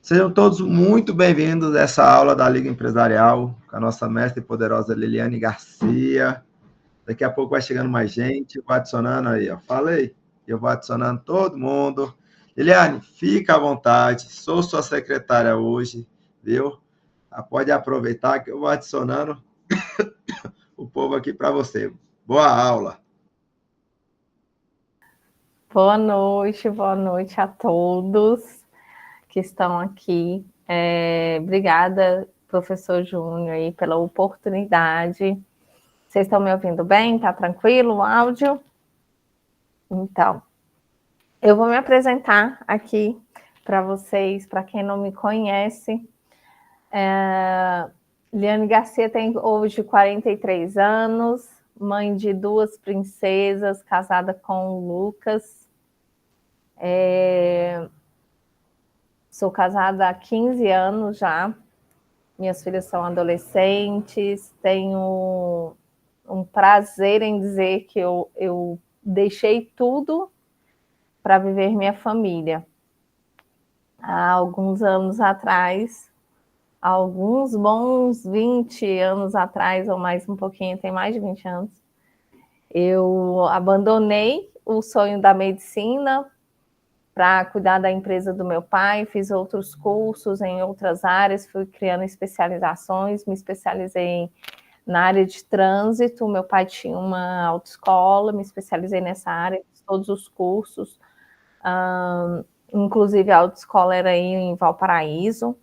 Sejam todos muito bem-vindos a essa aula da Liga Empresarial com a nossa mestra e poderosa Liliane Garcia. Daqui a pouco vai chegando mais gente, vou adicionando aí, ó. Falei, eu vou adicionando todo mundo. Liliane, fica à vontade, sou sua secretária hoje, viu? Pode aproveitar que eu vou adicionando o povo aqui para você. Boa aula! Boa noite a todos que estão aqui. Obrigada, professor Júnior, aí, pela oportunidade. Vocês estão me ouvindo bem? Está tranquilo o áudio? Então, eu vou me apresentar aqui para vocês, para quem não me conhece. Liane Garcia tem hoje 43 anos, mãe de 2 princesas, casada com o Lucas. Sou casada há 15 anos já. Minhas filhas são adolescentes. Tenho um prazer em dizer que eu deixei tudo para viver minha família. Há alguns anos atrás, alguns bons 20 anos atrás, ou mais um pouquinho, tem mais de 20 anos, eu abandonei o sonho da medicina para cuidar da empresa do meu pai, fiz outros cursos em outras áreas, fui criando especializações, me especializei na área de trânsito, meu pai tinha uma autoescola, me especializei nessa área, fiz todos os cursos, inclusive a autoescola era aí em Valparaíso,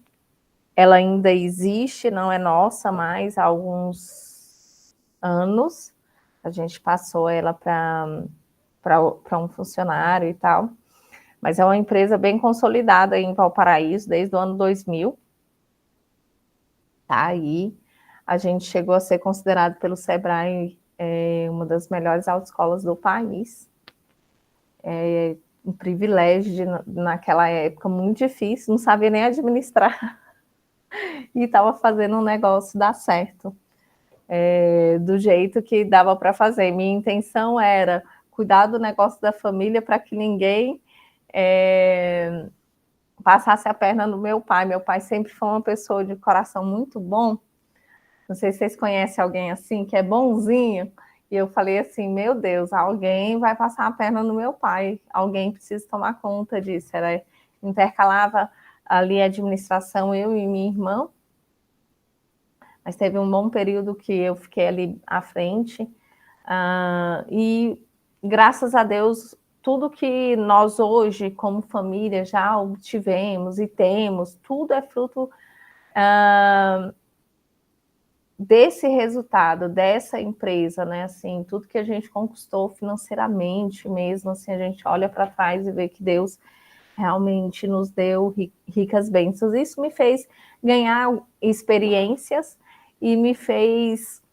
ela ainda existe, não é nossa mais, há alguns anos, a gente passou ela para um funcionário e tal, mas é uma empresa bem consolidada em Valparaíso, desde o ano 2000. Tá aí, a gente chegou a ser considerado pelo Sebrae uma das melhores autoescolas do país. Um privilégio naquela época, muito difícil, não sabia nem administrar. E estava fazendo um negócio dar certo, do jeito que dava para fazer. Minha intenção era cuidar do negócio da família para que ninguém passasse a perna no meu pai. Meu pai sempre foi uma pessoa de coração muito bom. Não sei se vocês conhecem alguém assim, que é bonzinho. E eu falei assim, meu Deus, alguém vai passar a perna no meu pai. Alguém precisa tomar conta disso. Era, intercalava ali a administração, eu e minha irmã. Mas teve um bom período que eu fiquei ali à frente. E graças a Deus, tudo que nós hoje, como família, já obtivemos e temos, tudo é fruto desse resultado, dessa empresa, né? Assim, tudo que a gente conquistou financeiramente mesmo, assim, a gente olha para trás e vê que Deus realmente nos deu ricas bênçãos. Isso me fez ganhar experiências e me fez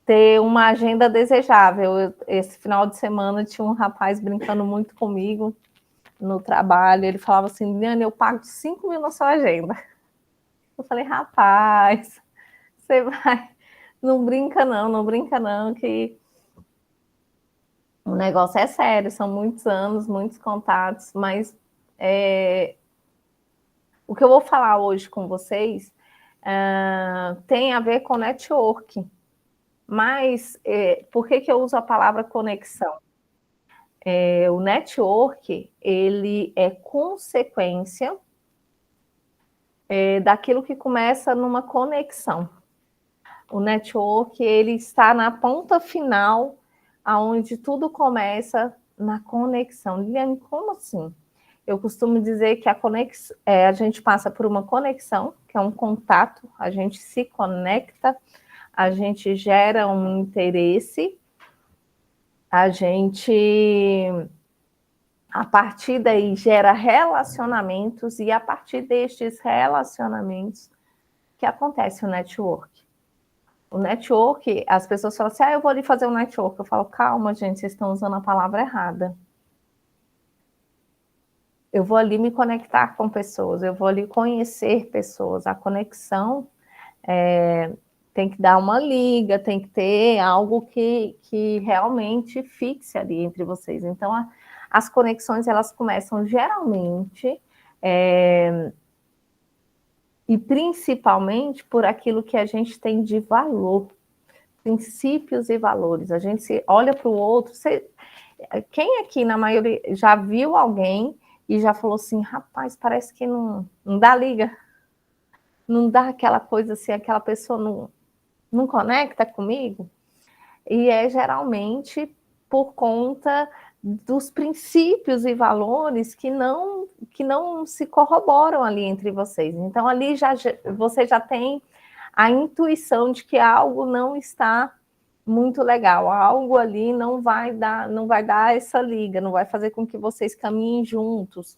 ter uma agenda desejável. Esse final de semana tinha um rapaz brincando muito comigo no trabalho, ele falava assim, Liane, eu pago 5 mil na sua agenda. Eu falei, rapaz, você vai, não brinca não, que o negócio é sério, são muitos anos, muitos contatos, mas o que eu vou falar hoje com vocês tem a ver com networking. Mas por que eu uso a palavra conexão? O network, ele é consequência daquilo que começa numa conexão. O network, ele está na ponta final, aonde tudo começa na conexão. Liliane, como assim? Eu costumo dizer que a gente passa por uma conexão, que é um contato, a gente se conecta, a gente gera um interesse, a gente, a partir daí, gera relacionamentos, e a partir destes relacionamentos que acontece o network. O network, as pessoas falam assim, eu vou ali fazer um network. Eu falo, calma, gente, vocês estão usando a palavra errada. Eu vou ali me conectar com pessoas, eu vou ali conhecer pessoas. A conexão tem que dar uma liga, tem que ter algo que realmente fixe ali entre vocês. Então, as conexões, elas começam geralmente e principalmente por aquilo que a gente tem de valor, princípios e valores. A gente se olha para o outro. Quem aqui, na maioria, já viu alguém e já falou assim, rapaz, parece que não dá liga, não dá aquela coisa assim, aquela pessoa não conecta comigo? E é geralmente por conta dos princípios e valores que não se corroboram ali entre vocês. Então, ali você já tem a intuição de que algo não está muito legal, algo ali não vai dar essa liga, não vai fazer com que vocês caminhem juntos.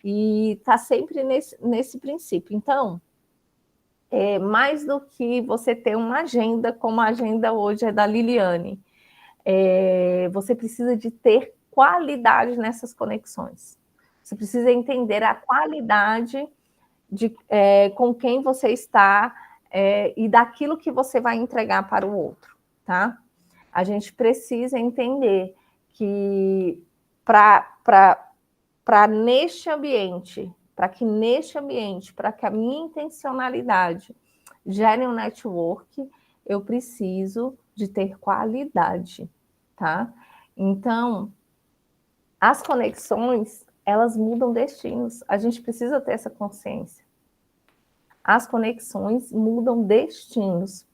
E está sempre nesse princípio. Então, mais do que você ter uma agenda, como a agenda hoje é da Liliane, você precisa de ter qualidade nessas conexões. Você precisa entender a qualidade com quem você está e daquilo que você vai entregar para o outro, tá? A gente precisa entender que para neste ambiente, para que a minha intencionalidade gere um network, eu preciso de ter qualidade, tá? Então, as conexões, elas mudam destinos. A gente precisa ter essa consciência. As conexões mudam destinos.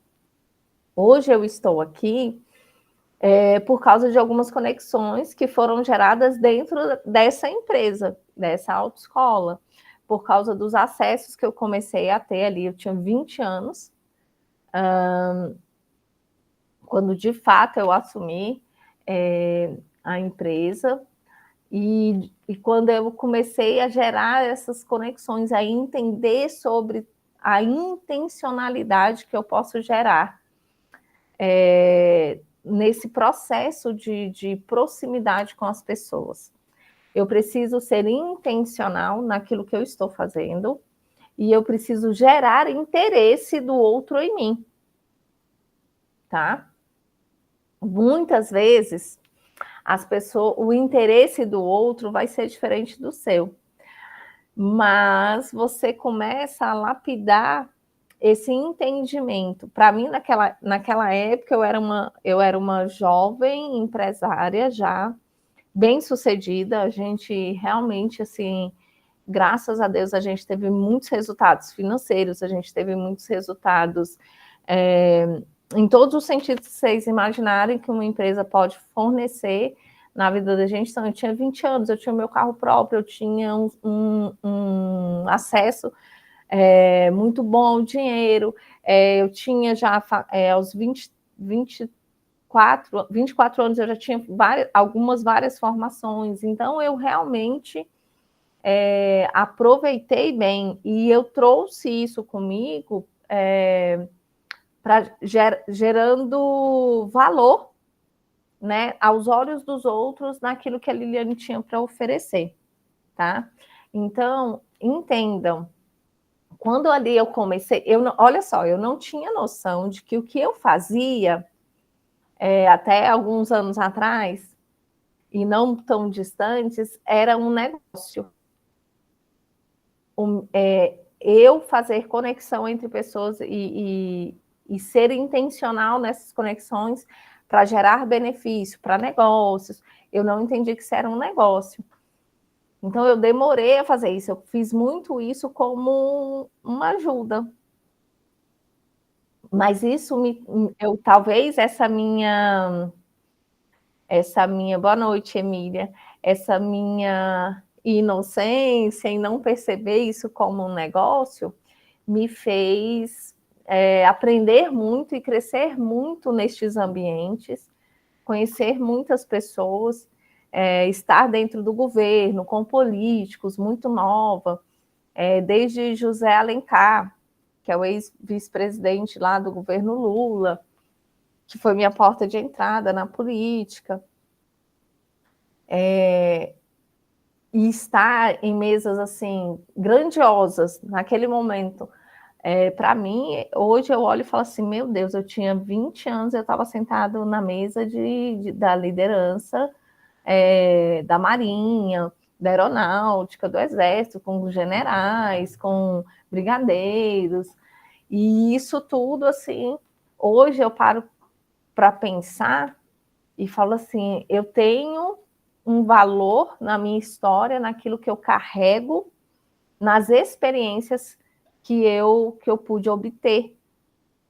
Hoje eu estou aqui por causa de algumas conexões que foram geradas dentro dessa empresa, dessa autoescola, por causa dos acessos que eu comecei a ter ali. Eu tinha 20 anos, quando de fato eu assumi a empresa, e quando eu comecei a gerar essas conexões, a entender sobre a intencionalidade que eu posso gerar nesse processo de proximidade com as pessoas. Eu preciso ser intencional naquilo que eu estou fazendo e eu preciso gerar interesse do outro em mim, tá? Muitas vezes o interesse do outro vai ser diferente do seu, mas você começa a lapidar esse entendimento. Para mim, naquela época, eu era uma jovem empresária já, bem-sucedida. A gente realmente, assim, graças a Deus, a gente teve muitos resultados financeiros, a gente teve muitos resultados em todos os sentidos que vocês imaginarem que uma empresa pode fornecer na vida da gente. Então, eu tinha 20 anos, eu tinha o meu carro próprio, eu tinha um acesso muito bom ao dinheiro, eu tinha já aos 24 anos eu já tinha várias formações, então eu realmente aproveitei bem e eu trouxe isso comigo gerando valor, né, aos olhos dos outros naquilo que a Liliane tinha para oferecer, tá? Então, entendam, quando ali eu comecei, olha só, eu não tinha noção de que o que eu fazia até alguns anos atrás, e não tão distantes, era um negócio. Eu fazer conexão entre pessoas e ser intencional nessas conexões para gerar benefício para negócios. Eu não entendi que isso era um negócio. Então, eu demorei a fazer isso. Eu fiz muito isso como uma ajuda. Mas isso talvez essa minha boa noite, Emília, essa minha inocência em não perceber isso como um negócio me fez aprender muito e crescer muito nestes ambientes, conhecer muitas pessoas, estar dentro do governo, com políticos, muito nova, desde José Alencar, que é o ex-vice-presidente lá do governo Lula, que foi minha porta de entrada na política. E estar em mesas assim grandiosas naquele momento, para mim, hoje eu olho e falo assim, meu Deus, eu tinha 20 anos, eu estava sentado na mesa da liderança da Marinha, da aeronáutica, do exército, com generais, com brigadeiros, e isso tudo, assim, hoje eu paro para pensar e falo assim, eu tenho um valor na minha história, naquilo que eu carrego, nas experiências que eu pude obter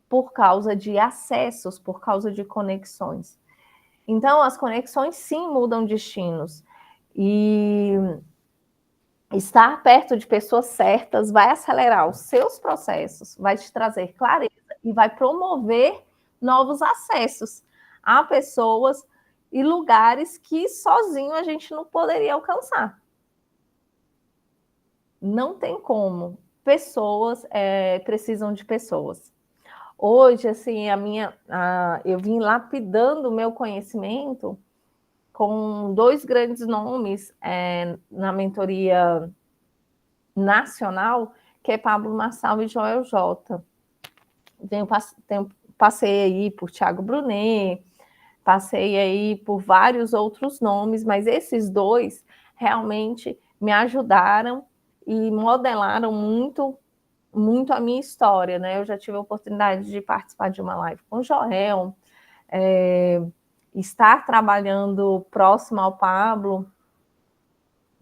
por causa de acessos, por causa de conexões. Então, as conexões, sim, mudam destinos. E estar perto de pessoas certas vai acelerar os seus processos, vai te trazer clareza e vai promover novos acessos a pessoas e lugares que sozinho a gente não poderia alcançar. Não tem como. Pessoas precisam de pessoas. Hoje, assim, eu vim lapidando o meu conhecimento com 2 grandes nomes na mentoria nacional, que é Pablo Marçal e Joel J. Passei aí por Thiago Brunet, passei aí por vários outros nomes, mas esses 2 realmente me ajudaram e modelaram muito, muito a minha história, né? Eu já tive a oportunidade de participar de uma live com o Joel, estar trabalhando próximo ao Pablo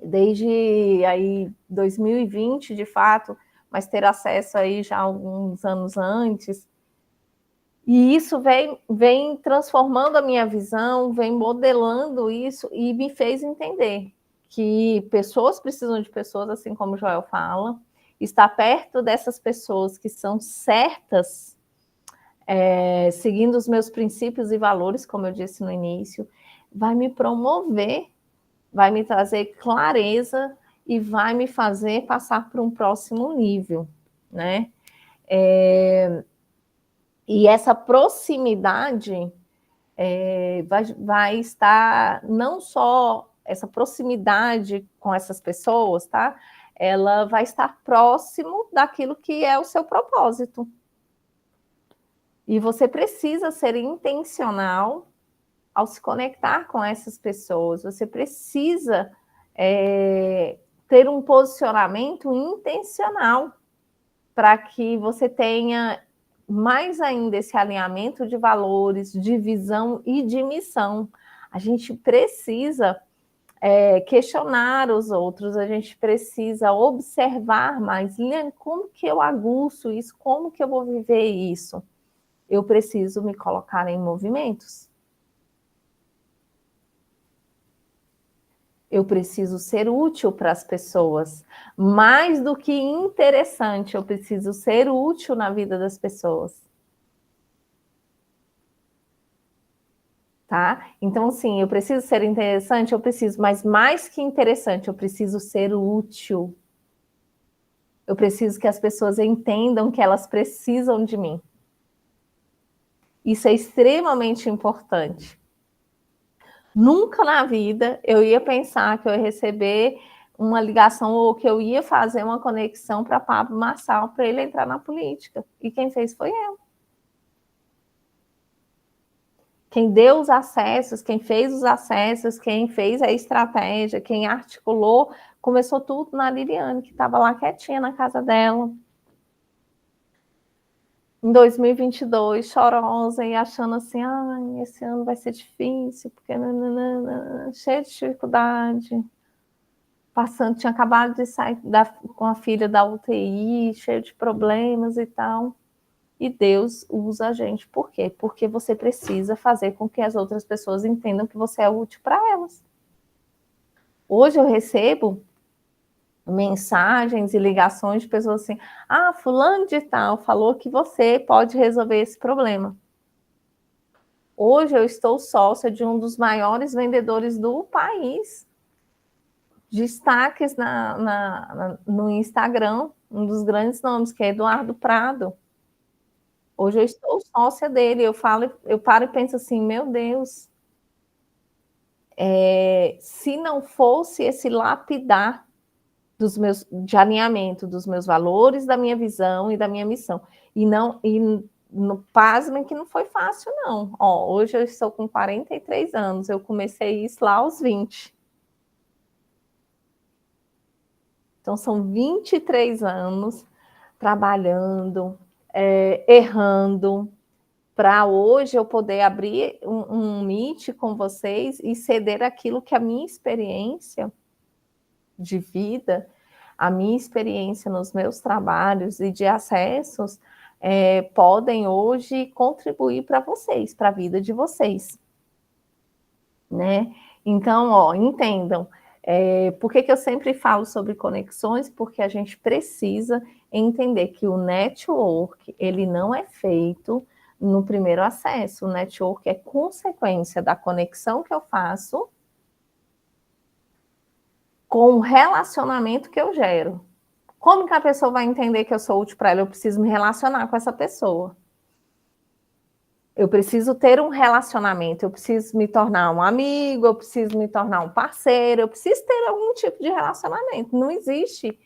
desde aí 2020, de fato, mas ter acesso aí já alguns anos antes. E isso vem transformando a minha visão, vem modelando isso e me fez entender que pessoas precisam de pessoas, assim como o Joel fala, estar perto dessas pessoas que são certas, seguindo os meus princípios e valores, como eu disse no início, vai me promover, vai me trazer clareza e vai me fazer passar para um próximo nível, né? E essa proximidade vai estar não só essa proximidade com essas pessoas, tá? Ela vai estar próximo daquilo que é o seu propósito. E você precisa ser intencional ao se conectar com essas pessoas. Você precisa ter um posicionamento intencional para que você tenha mais ainda esse alinhamento de valores, de visão e de missão. A gente precisa questionar os outros, a gente precisa observar mais. Liliane, como que eu aguço isso? Como que eu vou viver isso? Eu preciso me colocar em movimentos. Eu preciso ser útil para as pessoas. Mais do que interessante, eu preciso ser útil na vida das pessoas. Tá? Então, assim, eu preciso ser interessante, eu preciso, mas mais que interessante, eu preciso ser útil. Eu preciso que as pessoas entendam que elas precisam de mim. Isso é extremamente importante. Nunca na vida eu ia pensar que eu ia receber uma ligação ou que eu ia fazer uma conexão para Pablo Marçal para ele entrar na política. E quem fez foi eu. Quem deu os acessos, quem fez os acessos, quem fez a estratégia, quem articulou, começou tudo na Liliane, que estava lá quietinha na casa dela. Em 2022, chorosa e achando assim, esse ano vai ser difícil, porque cheio de dificuldade. Passando, tinha acabado de sair com a filha da UTI, cheio de problemas e tal. E Deus usa a gente. Por quê? Porque você precisa fazer com que as outras pessoas entendam que você é útil para elas. Hoje eu recebo mensagens e ligações de pessoas assim, fulano de tal falou que você pode resolver esse problema. Hoje eu estou sócia de um dos maiores vendedores do país. Destaques no Instagram, um dos grandes nomes, que é Eduardo Prado. Hoje eu estou sócia dele, eu paro e penso assim, meu Deus, se não fosse esse lapidar de alinhamento dos meus valores, da minha visão e da minha missão, pasmem que não foi fácil, não. Hoje eu estou com 43 anos, eu comecei isso lá aos 20. Então, são 23 anos trabalhando, errando, para hoje eu poder abrir um Meet com vocês e ceder aquilo que a minha experiência de vida, a minha experiência nos meus trabalhos e de acessos podem hoje contribuir para vocês, para a vida de vocês, né? Então, entendam. Por que eu sempre falo sobre conexões? Porque a gente precisa entender que o network, ele não é feito no primeiro acesso. O network é consequência da conexão que eu faço com o relacionamento que eu gero. Como que a pessoa vai entender que eu sou útil para ela? Eu preciso me relacionar com essa pessoa. Eu preciso ter um relacionamento, eu preciso me tornar um amigo, eu preciso me tornar um parceiro, eu preciso ter algum tipo de relacionamento. Não existe.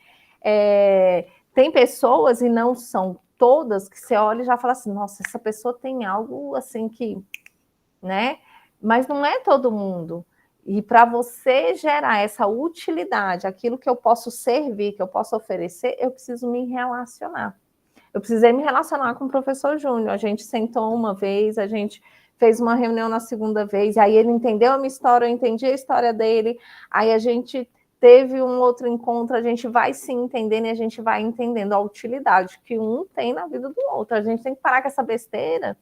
Tem pessoas, e não são todas, que você olha e já fala assim, nossa, essa pessoa tem algo assim que, né? Mas não é todo mundo. E para você gerar essa utilidade, aquilo que eu posso servir, que eu posso oferecer, eu preciso me relacionar. Eu precisei me relacionar com o professor Júnior. A gente sentou uma vez, a gente fez uma reunião na segunda vez, aí ele entendeu a minha história, eu entendi a história dele, aí a gente teve um outro encontro, a gente vai se entendendo e a gente vai entendendo a utilidade que um tem na vida do outro. A gente tem que parar com essa besteira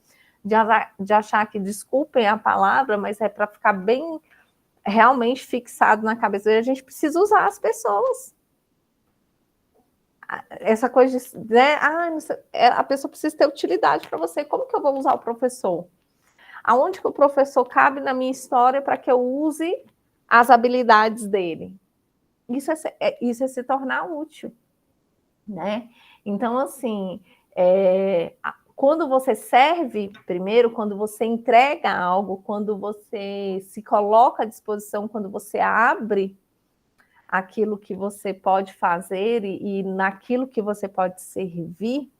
de achar que, desculpem a palavra, mas é para ficar bem realmente fixado na cabeça. A gente precisa usar as pessoas. Essa coisa de, né? A pessoa precisa ter utilidade para você. Como que eu vou usar o professor? Aonde que o professor cabe na minha história para que eu use as habilidades dele? Isso é se tornar útil, né? Então, assim, quando você serve primeiro, quando você entrega algo, quando você se coloca à disposição, quando você abre aquilo que você pode fazer e naquilo que você pode servir,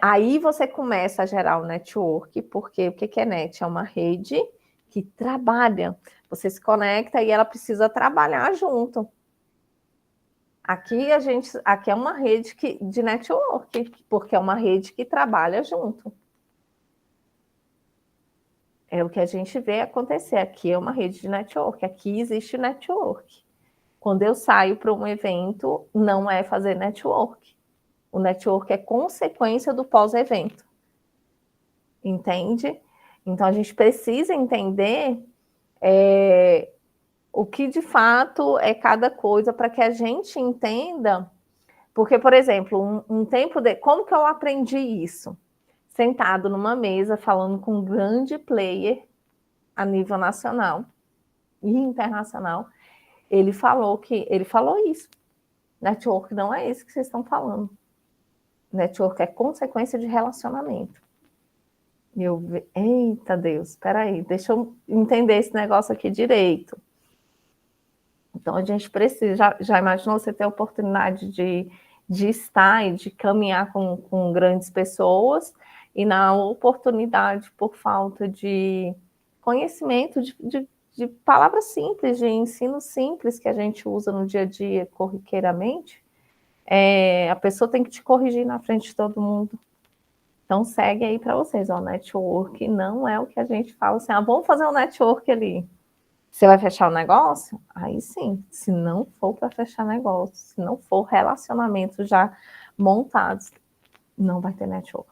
aí você começa a gerar o network, porque o que é net? É uma rede que trabalha. Você se conecta e ela precisa trabalhar junto. Aqui é uma rede de network, porque é uma rede que trabalha junto. É o que a gente vê acontecer. Aqui é uma rede de network, aqui existe network. Quando eu saio para um evento, não é fazer network. O network é consequência do pós-evento. Entende? Então, a gente precisa entender o que, de fato, é cada coisa para que a gente entenda. Porque, por exemplo, um tempo como que eu aprendi isso? Sentado numa mesa, falando com um grande player a nível nacional e internacional, ele falou isso. Network não é isso que vocês estão falando. Network é consequência de relacionamento. E eita Deus, espera aí, deixa eu entender esse negócio aqui direito. Então, a gente precisa, já imaginou você ter a oportunidade de estar e de caminhar com grandes pessoas, e na oportunidade, por falta de conhecimento, de palavras simples, de ensino simples que a gente usa no dia a dia, corriqueiramente, a pessoa tem que te corrigir na frente de todo mundo. Então, segue aí para vocês, o network não é o que a gente fala assim, vamos fazer um network ali. Você vai fechar o negócio? Aí sim, se não for para fechar negócio, se não for relacionamentos já montados, não vai ter network.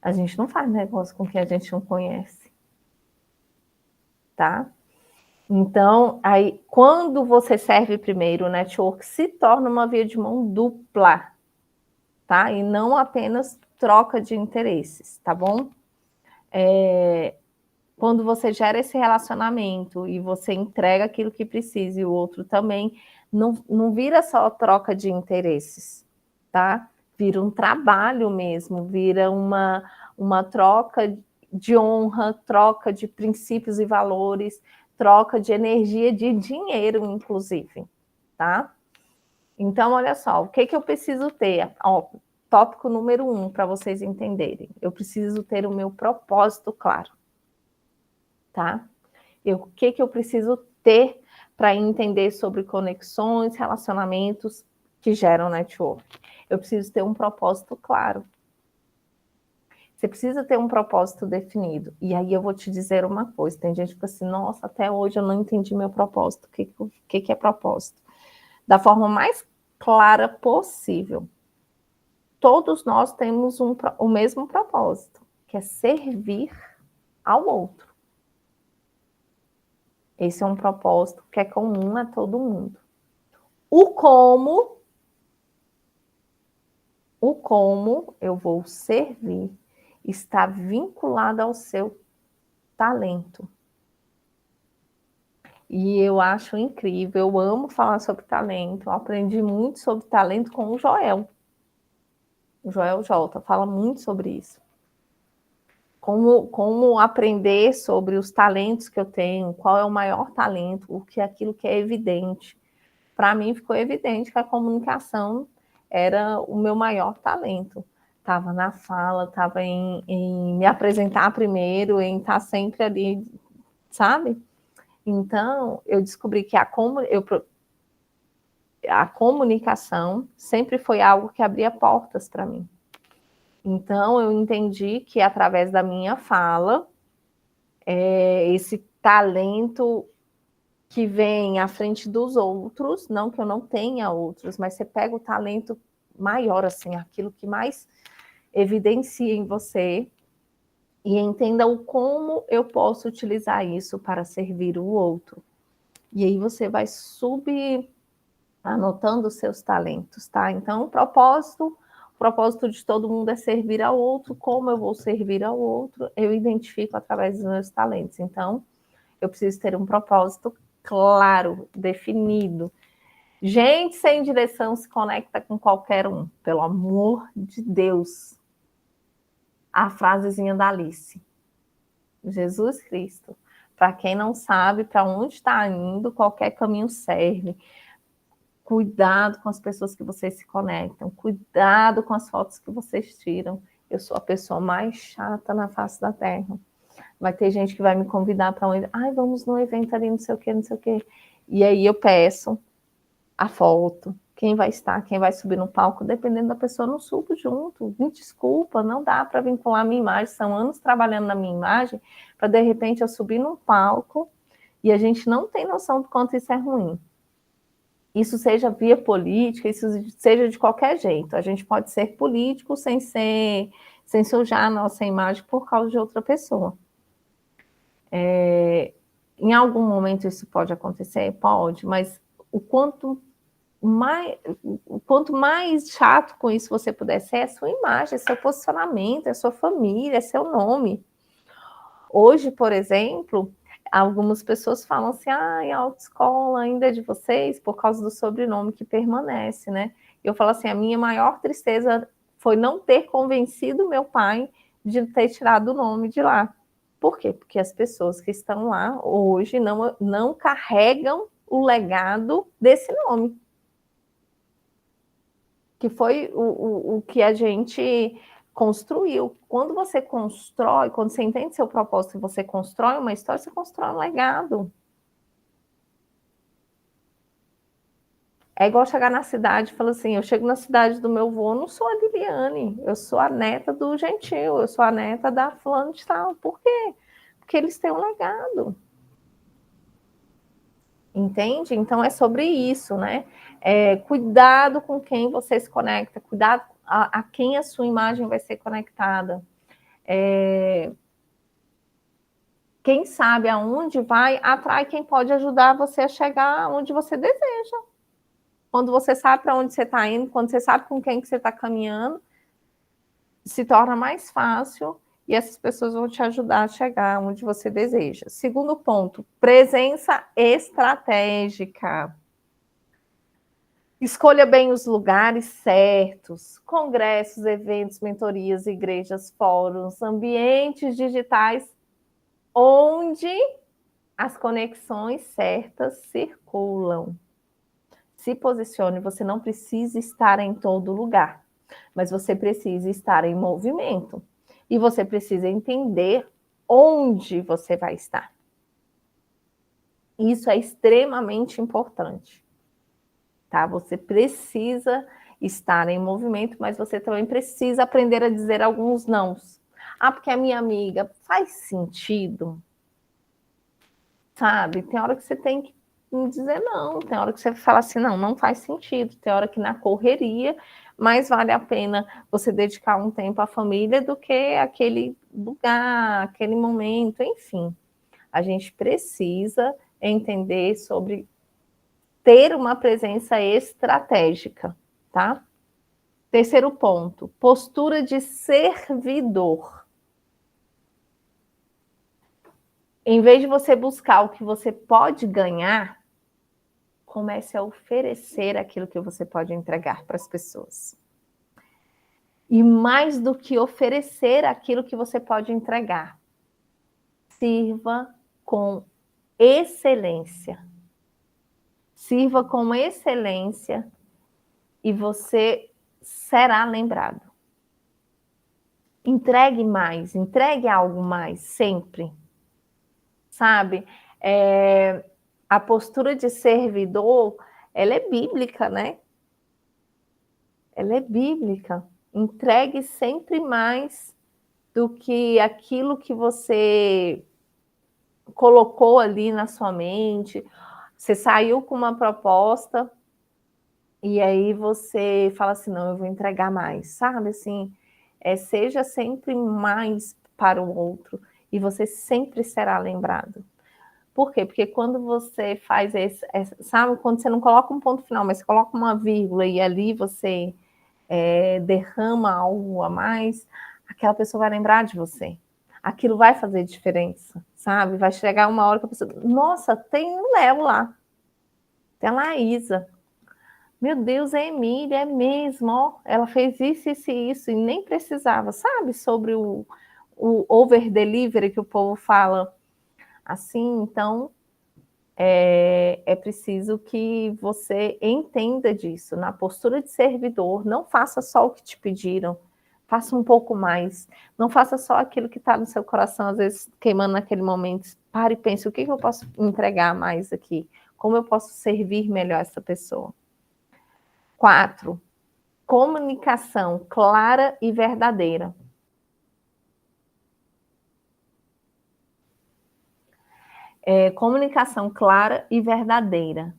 A gente não faz negócio com quem a gente não conhece. Tá? Então, aí, quando você serve primeiro, o network se torna uma via de mão dupla, tá? E não apenas troca de interesses, tá bom? Quando você gera esse relacionamento e você entrega aquilo que precisa e o outro também, não vira só troca de interesses, tá? Vira um trabalho mesmo, vira uma troca de honra, troca de princípios e valores, troca de energia, de dinheiro, inclusive, tá? Então, olha só, o que eu preciso ter? Tópico número 1, para vocês entenderem. Eu preciso ter o meu propósito claro. Tá? O que eu preciso ter para entender sobre conexões, relacionamentos que geram network. Eu preciso ter um propósito claro. Você precisa ter um propósito definido. E aí eu vou te dizer uma coisa. Tem gente que fica assim, nossa, até hoje eu não entendi meu propósito. O que é propósito? Da forma mais clara possível. Todos nós temos o mesmo propósito, que é servir ao outro. Esse é um propósito que é comum a todo mundo. O como eu vou servir está vinculado ao seu talento. E eu acho incrível, eu amo falar sobre talento, eu aprendi muito sobre talento com o Joel. O Joel Jota fala muito sobre isso. Como aprender sobre os talentos que eu tenho, qual é o maior talento, o que é aquilo que é evidente. Para mim ficou evidente que a comunicação era o meu maior talento. Estava na fala, estava em me apresentar primeiro, em estar sempre ali, sabe? Então, eu descobri que a comunicação sempre foi algo que abria portas para mim. Então, eu entendi que através da minha fala, esse talento que vem à frente dos outros, não que eu não tenha outros, mas você pega o talento maior, assim, aquilo que mais evidencia em você e entenda o como eu posso utilizar isso para servir o outro. E aí você vai anotando os seus talentos, tá? Então, o propósito de todo mundo é servir ao outro. Como eu vou servir ao outro? Eu identifico através dos meus talentos. Então, eu preciso ter um propósito claro, definido. Gente sem direção se conecta com qualquer um, pelo amor de Deus. A frasezinha da Alice. Jesus Cristo. Para quem não sabe para onde está indo, qualquer caminho serve. Cuidado com as pessoas que vocês se conectam. Cuidado com as fotos que vocês tiram. Eu sou a pessoa mais chata na face da Terra. Vai ter gente que vai me convidar para onde? Ai, vamos num evento ali, não sei o quê, não sei o quê. E aí eu peço a foto, quem vai estar, quem vai subir no palco, dependendo da pessoa, não subo junto. Me desculpa, não dá para vincular a minha imagem. São anos trabalhando na minha imagem para, de repente, eu subir num palco e a gente não tem noção do quanto isso é ruim. Isso seja via política, isso seja de qualquer jeito. A gente pode ser político sem sujar a nossa imagem por causa de outra pessoa. Em algum momento isso pode acontecer? Pode, mas o quanto mais chato com isso você puder ser, é sua imagem, é seu posicionamento, é sua família, é seu nome. Hoje, por exemplo, algumas pessoas falam assim, a autoescola ainda é de vocês por causa do sobrenome que permanece, né? Eu falo assim, a minha maior tristeza foi não ter convencido meu pai de ter tirado o nome de lá. Por quê? Porque as pessoas que estão lá hoje não carregam o legado desse nome. Que foi o que a gente construiu. Quando você constrói, quando você entende seu propósito e você constrói uma história, você constrói um legado. É igual chegar na cidade e falar assim, eu chego na cidade do meu avô, não sou a Liliane, eu sou a neta do Gentil, eu sou a neta da fulana de tal. Por quê? Porque eles têm um legado. Entende? Então é sobre isso, né? Cuidado com quem você se conecta, cuidado a quem a sua imagem vai ser conectada. Quem sabe aonde vai, atrai quem pode ajudar você a chegar onde você deseja. Quando você sabe para onde você está indo, quando você sabe com quem que você está caminhando, se torna mais fácil e essas pessoas vão te ajudar a chegar onde você deseja. Segundo ponto, presença estratégica. Escolha bem os lugares certos, congressos, eventos, mentorias, igrejas, fóruns, ambientes digitais, onde as conexões certas circulam. Se posicione, você não precisa estar em todo lugar, mas você precisa estar em movimento. E você precisa entender onde você vai estar. Isso é extremamente importante, tá? Você precisa estar em movimento, mas você também precisa aprender a dizer alguns nãos. Ah, porque a minha amiga, faz sentido? Sabe? Tem hora que você tem que dizer não, tem hora que você fala assim, não, não faz sentido. Tem hora que na correria, mais vale a pena você dedicar um tempo à família do que aquele lugar, aquele momento, enfim. A gente precisa entender sobre ter uma presença estratégica, tá? Terceiro ponto, postura de servidor. Em vez de você buscar o que você pode ganhar, comece a oferecer aquilo que você pode entregar para as pessoas. E mais do que oferecer aquilo que você pode entregar, sirva com excelência. Sirva com excelência e você será lembrado. Entregue mais, entregue algo mais, sempre. Sabe? A postura de servidor, ela é bíblica, né? Ela é bíblica. Entregue sempre mais do que aquilo que você colocou ali na sua mente. Você saiu com uma proposta e aí você fala assim, não, eu vou entregar mais, sabe? Assim, seja sempre mais para o outro e você sempre será lembrado. Por quê? Porque quando você faz sabe, quando você não coloca um ponto final, mas você coloca uma vírgula e ali você derrama algo a mais, aquela pessoa vai lembrar de você. Aquilo vai fazer diferença, sabe? Vai chegar uma hora que a pessoa, nossa, tem o Léo lá, tem a Laísa. Meu Deus, é Emília, é mesmo, ó, ela fez isso, isso e isso, e nem precisava, sabe? Sobre o over-delivery que o povo fala assim, então é preciso que você entenda disso. Na postura de servidor, não faça só o que te pediram, faça um pouco mais. Não faça só aquilo que está no seu coração, às vezes queimando naquele momento. Pare e pense, o que eu posso entregar mais aqui? Como eu posso servir melhor essa pessoa? 4, comunicação clara e verdadeira. Comunicação clara e verdadeira.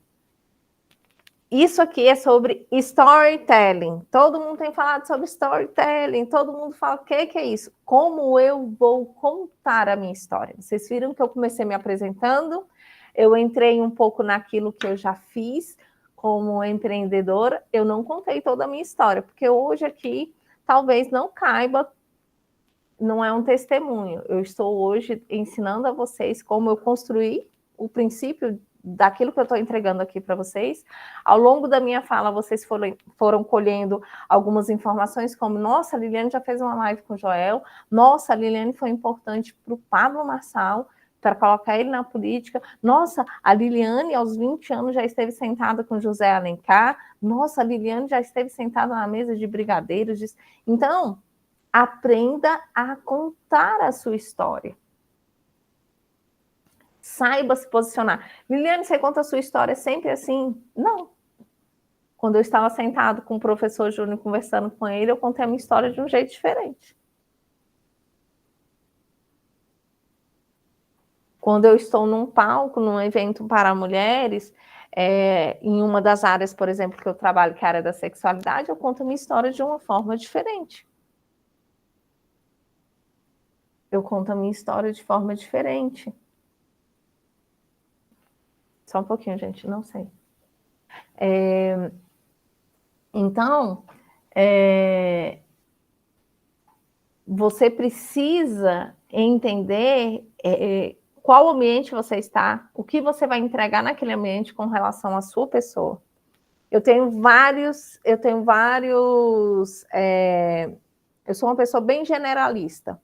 Isso aqui é sobre storytelling. Todo mundo tem falado sobre storytelling. Todo mundo fala, o que é isso? Como eu vou contar a minha história? Vocês viram que eu comecei me apresentando, eu entrei um pouco naquilo que eu já fiz como empreendedora, eu não contei toda a minha história, porque hoje aqui talvez não caiba, não é um testemunho. Eu estou hoje ensinando a vocês como eu construí o princípio daquilo que eu estou entregando aqui para vocês. Ao longo da minha fala, vocês foram colhendo algumas informações, como, nossa, a Liliane já fez uma live com o Joel, nossa, a Liliane foi importante para o Pablo Marçal, para colocar ele na política, nossa, a Liliane, aos 20 anos, já esteve sentada com José Alencar, nossa, a Liliane já esteve sentada na mesa de brigadeiros. Então, aprenda a contar a sua história. Saiba se posicionar. Liliane, você conta a sua história sempre assim? Não. Quando eu estava sentado com o professor Júnior conversando com ele, eu contei a minha história de um jeito diferente. Quando eu estou num palco, num evento para mulheres, em uma das áreas, por exemplo, que eu trabalho, que é a área da sexualidade, eu conto a minha história de uma forma diferente. Eu conto a minha história de forma diferente. Só um pouquinho, gente, não sei. Então, você precisa entender qual ambiente você está, o que você vai entregar naquele ambiente com relação à sua pessoa. Eu sou uma pessoa bem generalista.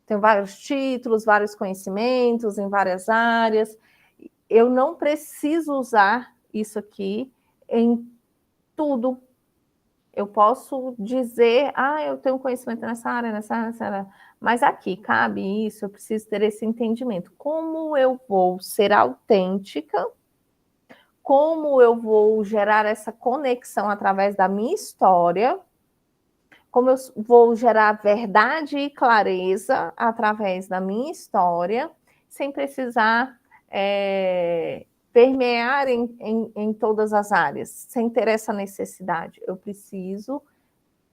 Tenho vários títulos, vários conhecimentos em várias áreas. Eu não preciso usar isso aqui em tudo Eu posso dizer, eu tenho conhecimento nessa área, nessa área, mas aqui cabe isso, eu preciso ter esse entendimento. Como eu vou ser autêntica? Como eu vou gerar essa conexão através da minha história? Como eu vou gerar verdade e clareza através da minha história, sem precisar permear em todas as áreas, sem ter essa necessidade. Eu preciso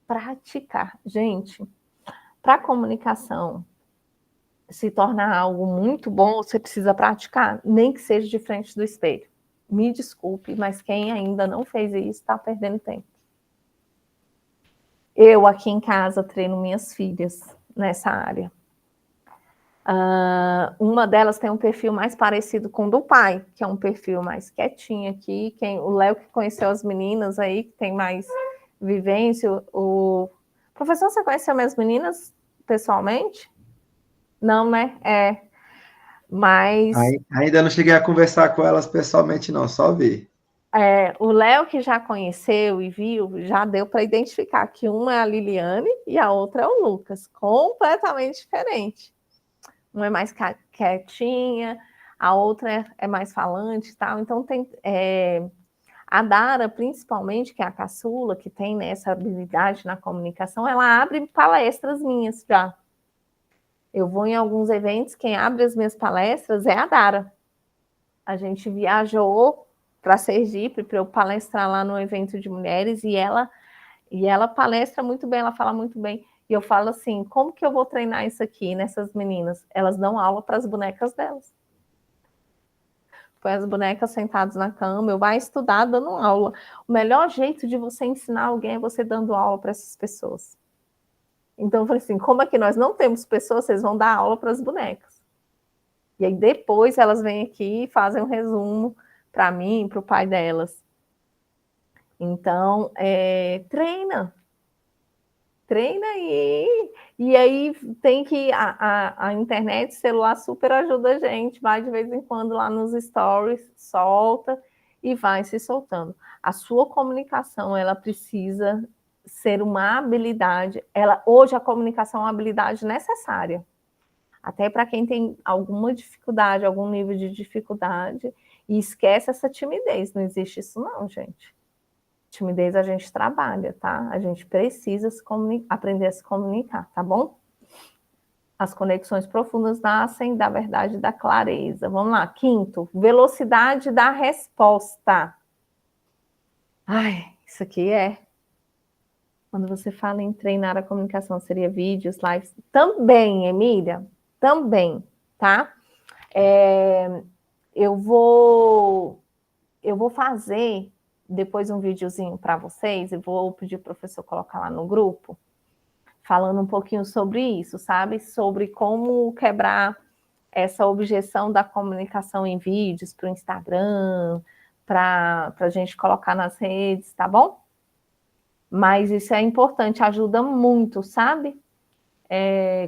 praticar. Gente, para a comunicação se tornar algo muito bom, você precisa praticar, nem que seja de frente do espelho. Me desculpe, mas quem ainda não fez isso está perdendo tempo. Eu aqui em casa treino minhas filhas nessa área. Uma delas tem um perfil mais parecido com o do pai, que é um perfil mais quietinho aqui. O Léo que conheceu as meninas aí, que tem mais vivência. Professor, você conheceu minhas meninas pessoalmente? Não, né? Mas... Ainda não cheguei a conversar com elas pessoalmente, não, só vi. O Léo, que já conheceu e viu, já deu para identificar que uma é a Liliane e a outra é o Lucas, completamente diferente. Uma é mais quietinha, a outra é mais falante e tal. Então, tem a Dara, principalmente, que é a caçula, que tem essa habilidade na comunicação, ela abre palestras minhas já. Eu vou em alguns eventos, quem abre as minhas palestras é a Dara. A gente viajou para Sergipe para eu palestrar lá no evento de mulheres e ela palestra muito bem, ela fala muito bem. E eu falo assim, como que eu vou treinar isso aqui nessas meninas? Elas dão aula para as bonecas delas. Põe as bonecas sentadas na cama, eu vou estudar dando aula. O melhor jeito de você ensinar alguém é você dando aula para essas pessoas. Então eu falei assim, como é que nós não temos pessoas, vocês vão dar aula para as bonecas. E aí depois elas vêm aqui e fazem um resumo para mim, para o pai delas. Então, treina e aí tem que... A internet, celular super ajuda a gente, vai de vez em quando lá nos stories, solta e vai se soltando. A sua comunicação, ela precisa ser uma habilidade, hoje a comunicação é uma habilidade necessária, até para quem tem alguma dificuldade, algum nível de dificuldade, e esquece essa timidez, não existe isso não, gente. Timidez a gente trabalha, tá? A gente precisa aprender a se comunicar, tá bom? As conexões profundas nascem da verdade e da clareza. Vamos lá, quinto, velocidade da resposta. Isso aqui quando você fala em treinar a comunicação, seria vídeos, lives, também, Emília, também, tá? Eu vou fazer depois um videozinho para vocês, e vou pedir para o professor colocar lá no grupo, falando um pouquinho sobre isso, sabe? Sobre como quebrar essa objeção da comunicação em vídeos para o Instagram, para a gente colocar nas redes, tá bom? Mas isso é importante, ajuda muito, sabe?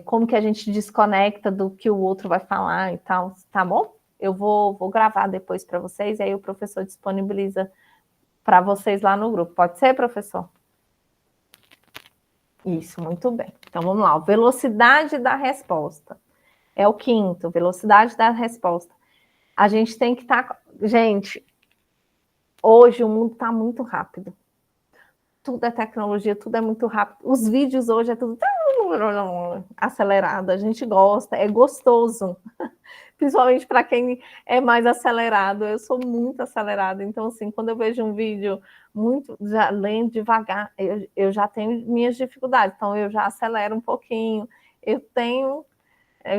Como que a gente desconecta do que o outro vai falar e tal, tá bom? Eu vou gravar depois para vocês, e aí o professor disponibiliza para vocês lá no grupo. Pode ser, professor? Isso, muito bem. Então, vamos lá. Velocidade da resposta. É o quinto, velocidade da resposta. A gente tem que estar... Gente, hoje o mundo está muito rápido. Tudo é tecnologia, tudo é muito rápido. Os vídeos hoje é tudo acelerado. A gente gosta, é gostoso. Principalmente para quem é mais acelerado. Eu sou muito acelerada, então, assim, quando eu vejo um vídeo muito lento, devagar, eu já tenho minhas dificuldades, então eu já acelero um pouquinho, eu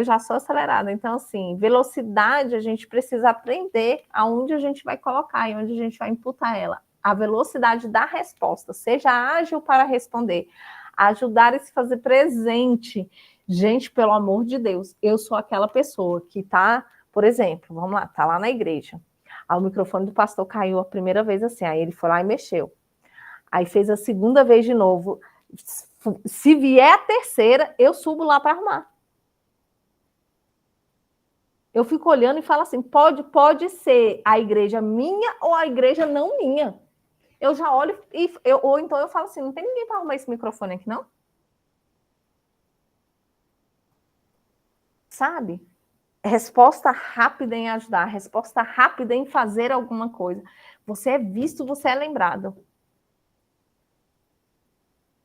já sou acelerada. Então, assim, velocidade, a gente precisa aprender aonde a gente vai colocar e onde a gente vai imputar ela. A velocidade da resposta, seja ágil para responder, ajudar a se fazer presente. Gente, pelo amor de Deus, eu sou aquela pessoa que tá, por exemplo, vamos lá, tá lá na igreja. Aí o microfone do pastor caiu a primeira vez assim, aí ele foi lá e mexeu. Aí fez a segunda vez de novo. Se vier a terceira, eu subo lá para arrumar. Eu fico olhando e falo assim, pode ser a igreja minha ou a igreja não minha. eu já olho ou então eu falo assim, não tem ninguém para arrumar esse microfone aqui, não? Sabe? Resposta rápida em ajudar, resposta rápida em fazer alguma coisa. Você é visto, você é lembrado.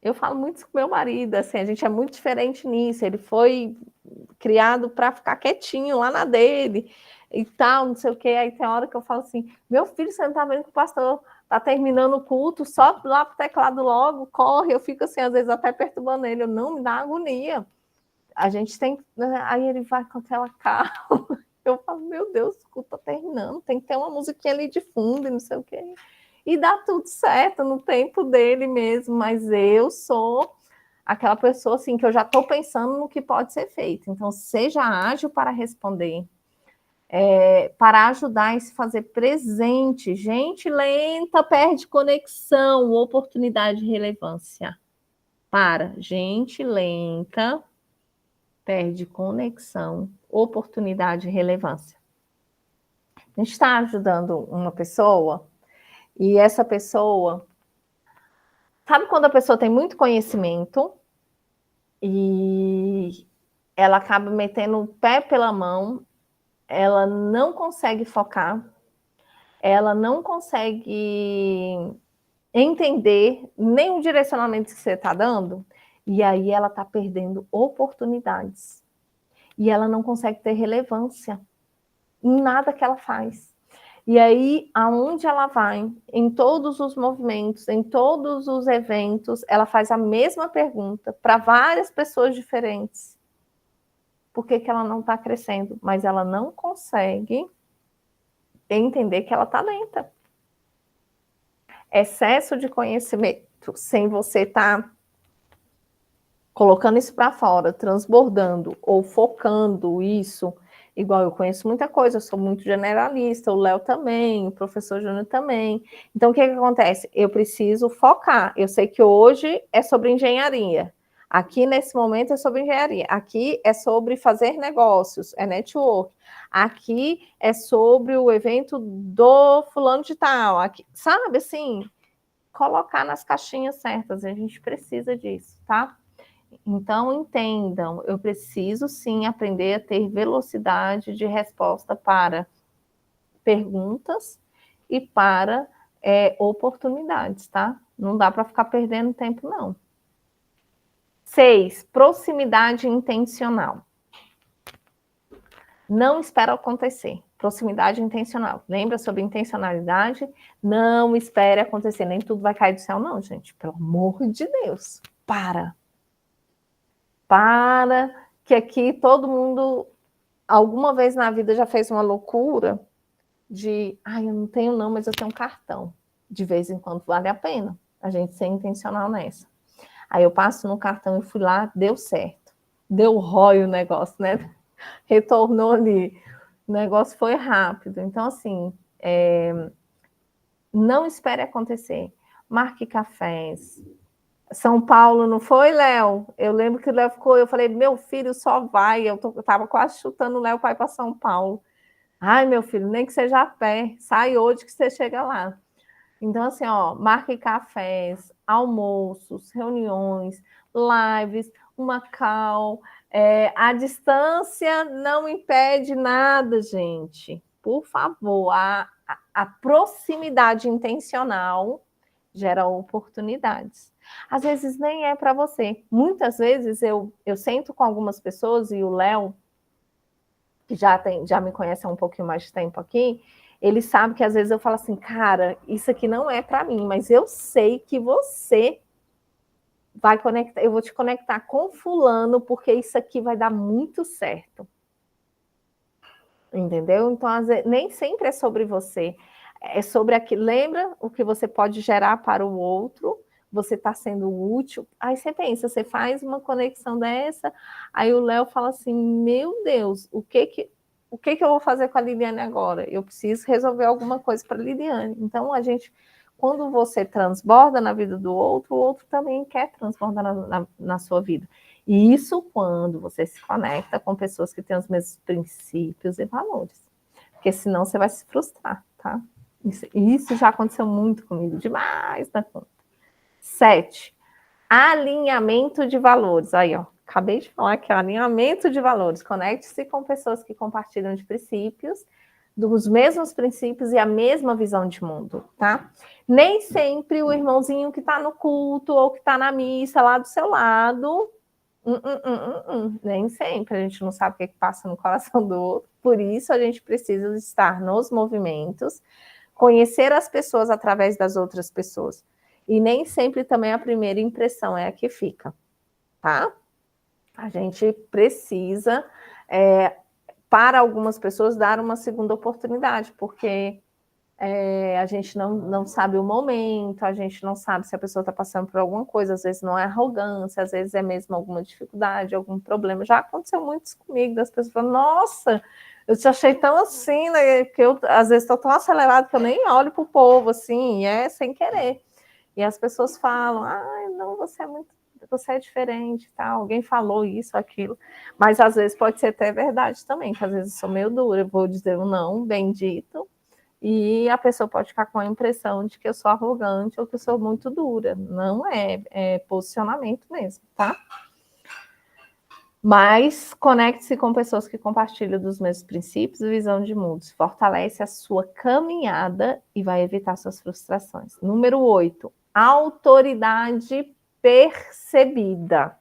Eu falo muito isso com meu marido, assim, a gente é muito diferente nisso. Ele foi criado para ficar quietinho lá na dele e tal, não sei o quê. Aí tem hora que eu falo assim, meu filho, você não tá vendo que o pastor tá terminando o culto, só lá pro teclado logo, corre. Eu fico assim, às vezes até perturbando ele, eu não me dá agonia. A gente tem, aí ele vai com aquela calma. Eu falo, meu Deus, o culto tá terminando, tem que ter uma musiquinha ali de fundo e não sei o quê. E dá tudo certo no tempo dele mesmo, mas eu sou aquela pessoa assim que eu já estou pensando no que pode ser feito. Então, seja ágil para responder, para ajudar e se fazer presente. Gente lenta perde conexão, oportunidade e relevância. Gente lenta perde conexão, oportunidade e relevância. A gente está ajudando uma pessoa e essa pessoa... Sabe quando a pessoa tem muito conhecimento e ela acaba metendo o pé pela mão, ela não consegue focar, ela não consegue entender nem o direcionamento que você está dando, e aí ela está perdendo oportunidades. E ela não consegue ter relevância em nada que ela faz. E aí, aonde ela vai, em todos os movimentos, em todos os eventos, ela faz a mesma pergunta para várias pessoas diferentes. Por que ela não está crescendo? Mas ela não consegue entender que ela está lenta. Excesso de conhecimento, sem você estar colocando isso para fora, transbordando ou focando isso. Igual eu conheço muita coisa, eu sou muito generalista, o Léo também, o professor Júnior também. Então, o que acontece? Eu preciso focar. Eu sei que hoje é sobre engenharia. Aqui, nesse momento, é sobre engenharia. Aqui é sobre fazer negócios, é network. Aqui é sobre o evento do fulano de tal. Aqui, sabe, assim, colocar nas caixinhas certas. A gente precisa disso, tá? Então, entendam, eu preciso sim aprender a ter velocidade de resposta para perguntas e para oportunidades, tá? Não dá para ficar perdendo tempo, não. 6, proximidade intencional. Não espera acontecer. Proximidade intencional. Lembra sobre intencionalidade? Não espere acontecer. Nem tudo vai cair do céu, não, gente. Pelo amor de Deus. Para, que aqui todo mundo, alguma vez na vida, já fez uma loucura de, eu não tenho não, mas eu tenho um cartão. De vez em quando vale a pena a gente ser intencional nessa. Aí eu passo no cartão e fui lá, deu certo. Deu ROI o negócio, né? Retornou ali. O negócio foi rápido. Então, assim, não espere acontecer. Marque cafés, São Paulo, não foi, Léo? Eu lembro que o Léo ficou, eu falei, meu filho só vai. Eu estava quase chutando o Léo para ir para São Paulo. Ai, meu filho, nem que seja a pé, sai hoje que você chega lá. Então, assim, marque cafés, almoços, reuniões, lives, uma call. A distância não impede nada, gente. Por favor, a proximidade intencional gera oportunidades. Às vezes nem é para você. Muitas vezes eu sento com algumas pessoas e o Léo, que já me conhece há um pouquinho mais de tempo aqui, ele sabe que às vezes eu falo assim, cara, isso aqui não é para mim, mas eu sei que você vai conectar, eu vou te conectar com fulano, porque isso aqui vai dar muito certo. Entendeu? Então, às vezes, nem sempre é sobre você. É sobre aquilo. Lembra o que você pode gerar para o outro? Você está sendo útil. Aí você pensa, você faz uma conexão dessa, aí o Léo fala assim, meu Deus, o que eu vou fazer com a Liliane agora? Eu preciso resolver alguma coisa para a Liliane. Então, quando você transborda na vida do outro, o outro também quer transbordar na sua vida. E isso quando você se conecta com pessoas que têm os mesmos princípios e valores. Porque senão você vai se frustrar, tá? Isso já aconteceu muito comigo, demais na conta. 7. Alinhamento de valores. Aí, ó, acabei de falar que é alinhamento de valores. Conecte-se com pessoas que compartilham de princípios, dos mesmos princípios e a mesma visão de mundo, tá? Nem sempre o irmãozinho que está no culto ou que está na missa lá do seu lado, nem sempre, a gente não sabe o que passa no coração do outro, por isso a gente precisa estar nos movimentos, conhecer as pessoas através das outras pessoas. E nem sempre também a primeira impressão é a que fica, tá? A gente precisa, para algumas pessoas, dar uma segunda oportunidade, porque a gente não sabe o momento, a gente não sabe se a pessoa está passando por alguma coisa, às vezes não é arrogância, às vezes é mesmo alguma dificuldade, algum problema. Já aconteceu muito isso comigo, das pessoas falando, nossa, eu te achei tão assim, né, que eu às vezes estou tão acelerado que eu nem olho para o povo, assim, sem querer. E as pessoas falam, não, você é diferente, tá? Alguém falou isso, aquilo. Mas às vezes pode ser até verdade também, que às vezes eu sou meio dura, eu vou dizer um não, bendito, e a pessoa pode ficar com a impressão de que eu sou arrogante ou que eu sou muito dura. Não é posicionamento mesmo, tá? Mas conecte-se com pessoas que compartilham dos mesmos princípios e visão de mundo. Fortalece a sua caminhada e vai evitar suas frustrações. Número 8, autoridade percebida.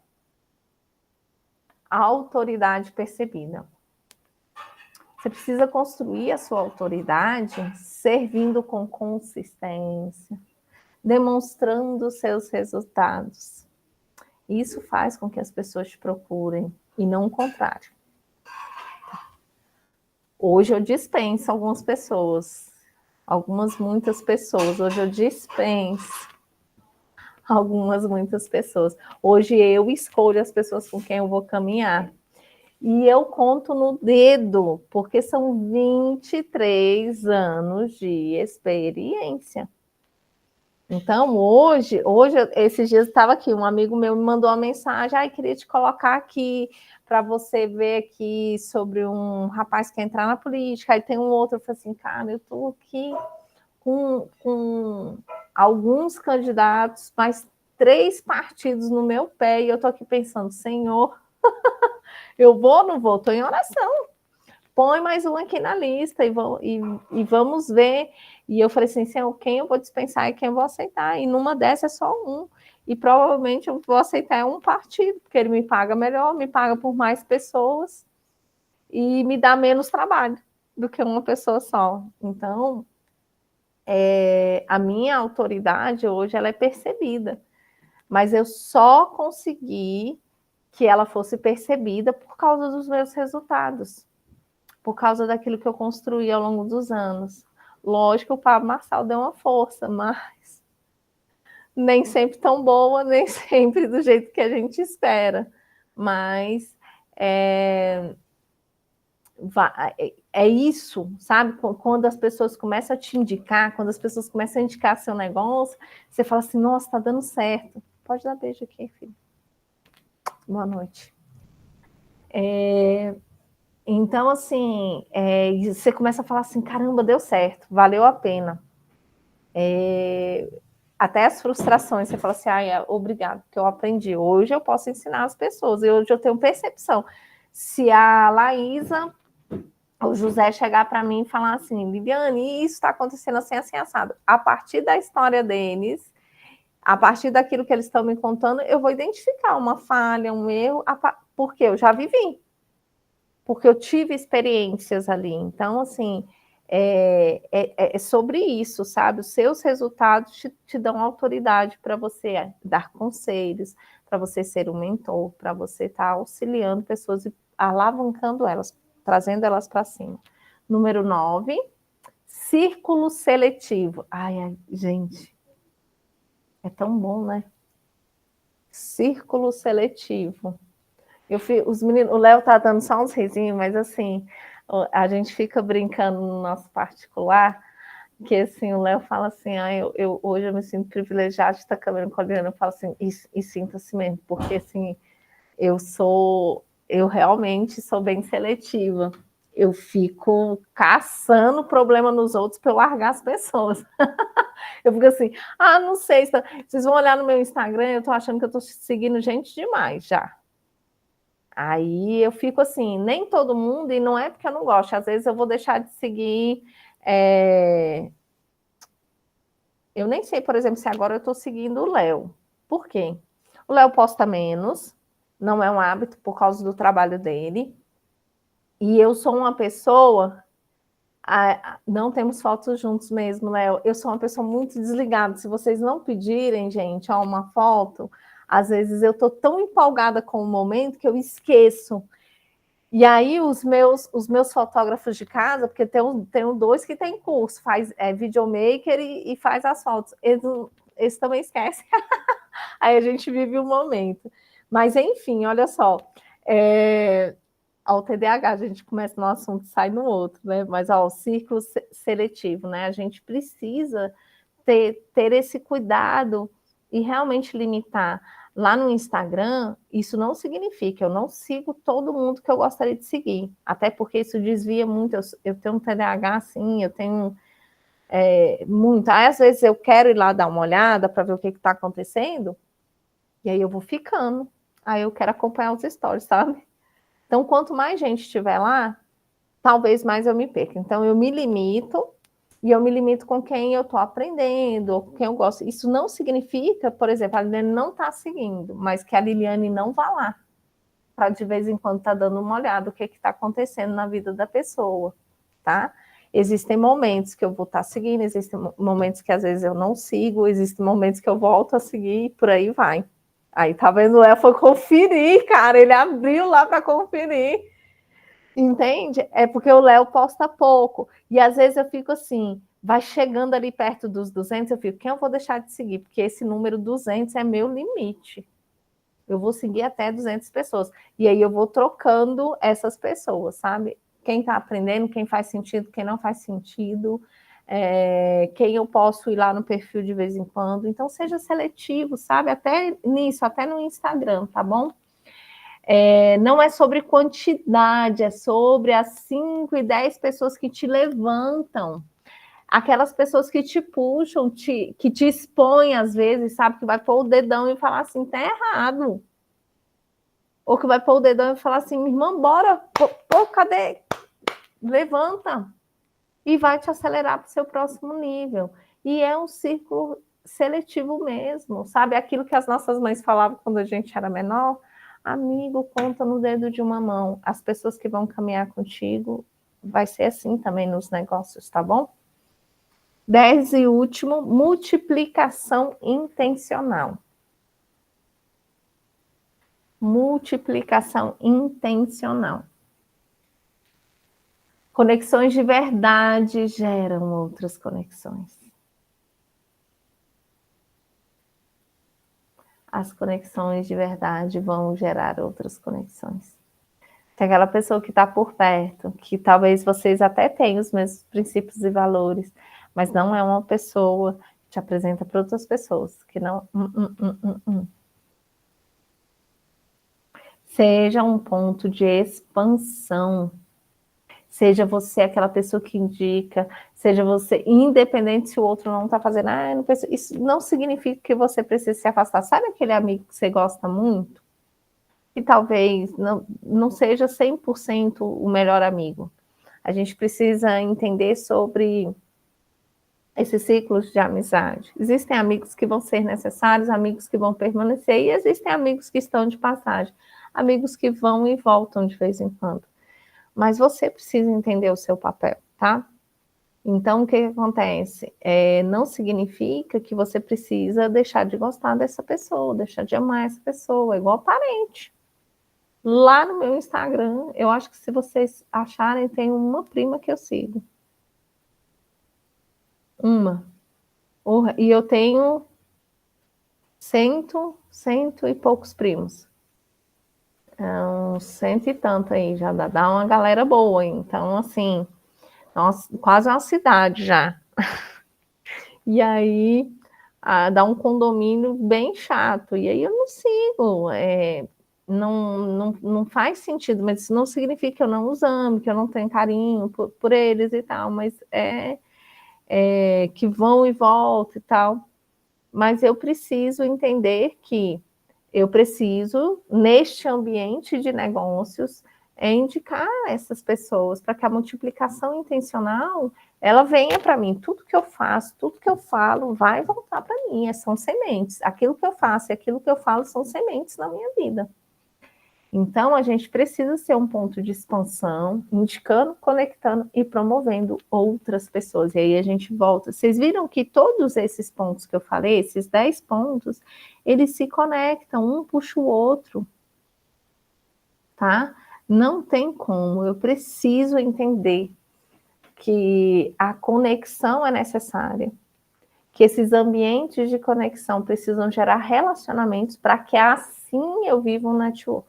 Autoridade percebida. Você precisa construir a sua autoridade servindo com consistência, demonstrando seus resultados. Isso faz com que as pessoas te procurem e não o contrário. Hoje eu dispenso algumas pessoas, muitas pessoas. Hoje eu dispenso muitas pessoas. Hoje eu escolho as pessoas com quem eu vou caminhar. E eu conto no dedo, porque são 23 anos de experiência. Então, hoje esses dias estava aqui, um amigo meu me mandou uma mensagem, queria te colocar aqui para você ver aqui sobre um rapaz que quer entrar na política. Aí tem um outro, eu falei assim, cara, eu estou aqui com alguns candidatos, mas 3 partidos no meu pé, e eu estou aqui pensando, Senhor, eu vou ou não vou? Estou em oração. Põe mais um aqui na lista e vamos ver. E eu falei assim, Senhor, quem eu vou dispensar e quem eu vou aceitar? E numa dessas é só um. E provavelmente eu vou aceitar um partido, porque ele me paga melhor, me paga por mais pessoas e me dá menos trabalho do que uma pessoa só. Então, a minha autoridade hoje ela é percebida. Mas eu só consegui que ela fosse percebida por causa dos meus resultados, por causa daquilo que eu construí ao longo dos anos. Lógico, o Pablo Marçal deu uma força, mas nem sempre tão boa, nem sempre do jeito que a gente espera. Mas é isso, sabe? Quando as pessoas começam a te indicar, quando as pessoas começam a indicar seu negócio, você fala assim, nossa, tá dando certo. Pode dar beijo aqui, filho. Boa noite. Então, assim, você começa a falar assim, caramba, deu certo, valeu a pena. Até as frustrações, você fala assim, obrigado, porque eu aprendi. Hoje eu posso ensinar as pessoas, e hoje eu tenho percepção. Se a Laísa, o José chegar para mim e falar assim, Liliane, isso está acontecendo assim, assim, assado. A partir da história deles, a partir daquilo que eles estão me contando, eu vou identificar uma falha, um erro, porque eu já vivi. Porque eu tive experiências ali. Então, assim, é sobre isso, sabe? Os seus resultados te dão autoridade para você dar conselhos, para você ser um mentor, para você estar auxiliando pessoas e alavancando elas, trazendo elas para cima. Número 9, círculo seletivo. Ai, gente, é tão bom, né? Círculo seletivo. Os meninos, o Léo tá dando só uns risinhos, mas assim, a gente fica brincando no nosso particular, que assim, o Léo fala assim, hoje eu me sinto privilegiado de estar caminhando com a Adriana, eu falo assim, e sinta-se mesmo, porque assim, eu realmente sou bem seletiva. eu fico caçando problema nos outros para eu largar as pessoas. Eu fico assim, não sei, vocês vão olhar no meu Instagram, eu tô achando que eu tô seguindo gente demais já. Aí eu fico assim, nem todo mundo, e não é porque eu não gosto, às vezes eu vou deixar de seguir. Eu nem sei, por exemplo, se agora eu estou seguindo o Léo. Por quê? O Léo posta menos, não é um hábito por causa do trabalho dele. E eu sou uma pessoa. Não temos fotos juntos mesmo, Léo. Eu sou uma pessoa muito desligada. Se vocês não pedirem, gente, uma foto, às vezes eu estou tão empolgada com o momento que eu esqueço. E aí os meus fotógrafos de casa, porque tenho dois que tem curso, faz videomaker e faz as fotos. Eles também esquecem. Aí a gente vive o momento. Mas, enfim, olha só. O TDAH, a gente começa no assunto e sai no outro, né? Mas o círculo seletivo, né? A gente precisa ter esse cuidado e realmente limitar. Lá no Instagram, isso não significa, eu não sigo todo mundo que eu gostaria de seguir, até porque isso desvia muito, eu tenho um TDAH assim, eu tenho muito, aí às vezes eu quero ir lá dar uma olhada para ver o que está acontecendo, e aí eu vou ficando, aí eu quero acompanhar os stories, sabe? Então, quanto mais gente estiver lá, talvez mais eu me perca, então eu me limito, e eu me limito com quem eu estou aprendendo, ou com quem eu gosto. Isso não significa, por exemplo, a Liliane não está seguindo, mas que a Liliane não vá lá, para de vez em quando estar dando uma olhada o que está acontecendo na vida da pessoa, tá? Existem momentos que eu vou estar seguindo, existem momentos que às vezes eu não sigo, existem momentos que eu volto a seguir e por aí vai. Aí tá vendo, o Léo foi conferir, cara, ele abriu lá para conferir. Entende? É porque o Léo posta pouco. E às vezes eu fico assim, vai chegando ali perto dos 200, eu fico, quem eu vou deixar de seguir? Porque esse número 200 é meu limite. Eu vou seguir até 200 pessoas. E aí eu vou trocando essas pessoas, sabe? Quem está aprendendo, quem faz sentido, quem não faz sentido, quem eu posso ir lá no perfil de vez em quando. Então seja seletivo, sabe? Até nisso, até no Instagram, tá bom? Não é sobre quantidade, é sobre as 5 e 10 pessoas que te levantam. Aquelas pessoas que te puxam, que te expõem às vezes, sabe? Que vai pôr o dedão e falar assim, tá errado. Ou que vai pôr o dedão e falar assim, irmã, bora, pô, cadê? Levanta. E vai te acelerar para o seu próximo nível. E é um círculo seletivo mesmo, sabe? Aquilo que as nossas mães falavam quando a gente era menor, amigo, conta no dedo de uma mão. As pessoas que vão caminhar contigo, vai ser assim também nos negócios, tá bom? 10 e último, multiplicação intencional. Multiplicação intencional. Conexões de verdade geram outras conexões. As conexões de verdade vão gerar outras conexões. Tem aquela pessoa que está por perto, que talvez vocês até tenham os mesmos princípios e valores, mas não é uma pessoa que te apresenta para outras pessoas, que não... Seja um ponto de expansão. Seja você aquela pessoa que indica, seja você, independente se o outro não está fazendo, não preciso, isso não significa que você precisa se afastar. Sabe aquele amigo que você gosta muito? Que talvez não seja 100% o melhor amigo. A gente precisa entender sobre esses ciclos de amizade. Existem amigos que vão ser necessários, amigos que vão permanecer, e existem amigos que estão de passagem, amigos que vão e voltam de vez em quando. Mas você precisa entender o seu papel, tá? Então, o que acontece? Não significa que você precisa deixar de gostar dessa pessoa, deixar de amar essa pessoa, igual parente. Lá no meu Instagram, eu acho que se vocês acharem, tem uma prima que eu sigo. Uma. E eu tenho cento e poucos primos. Uns 100 e tanto aí, já dá uma galera boa. Então, assim, nossa, quase uma cidade já. E aí, dá um condomínio bem chato. E aí eu não sigo. não faz sentido, mas isso não significa que eu não os ame, que eu não tenho carinho por eles e tal, mas que vão e voltam e tal. Mas eu preciso entender que eu preciso, neste ambiente de negócios, indicar essas pessoas para que a multiplicação intencional ela venha para mim. Tudo que eu faço, tudo que eu falo vai voltar para mim, são sementes. Aquilo que eu faço e aquilo que eu falo são sementes na minha vida. Então, a gente precisa ser um ponto de expansão, indicando, conectando e promovendo outras pessoas. E aí a gente volta. Vocês viram que todos esses pontos que eu falei, esses 10 pontos, eles se conectam, um puxa o outro, tá? Não tem como, eu preciso entender que a conexão é necessária, que esses ambientes de conexão precisam gerar relacionamentos para que assim eu viva um network.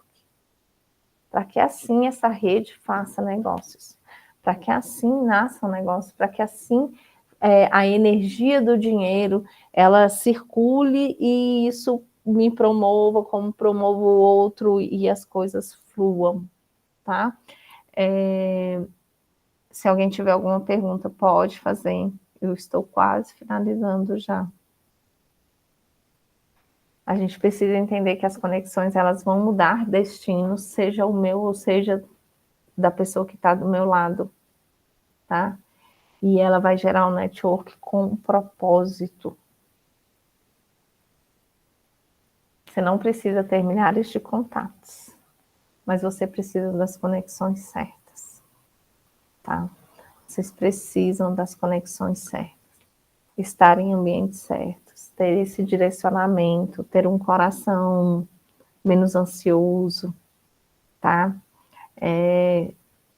Para que assim essa rede faça negócios, para que assim nasça um negócio, para que assim a energia do dinheiro ela circule e isso me promova como promovo o outro e as coisas fluam, tá? Se alguém tiver alguma pergunta, pode fazer. Eu estou quase finalizando já. A gente precisa entender que as conexões elas vão mudar destinos, seja o meu ou seja da pessoa que está do meu lado, tá? E ela vai gerar um network com um propósito. Você não precisa ter milhares de contatos, mas você precisa das conexões certas, tá? Vocês precisam das conexões certas, estar em ambientes certos, ter esse direcionamento, ter um coração menos ansioso, tá?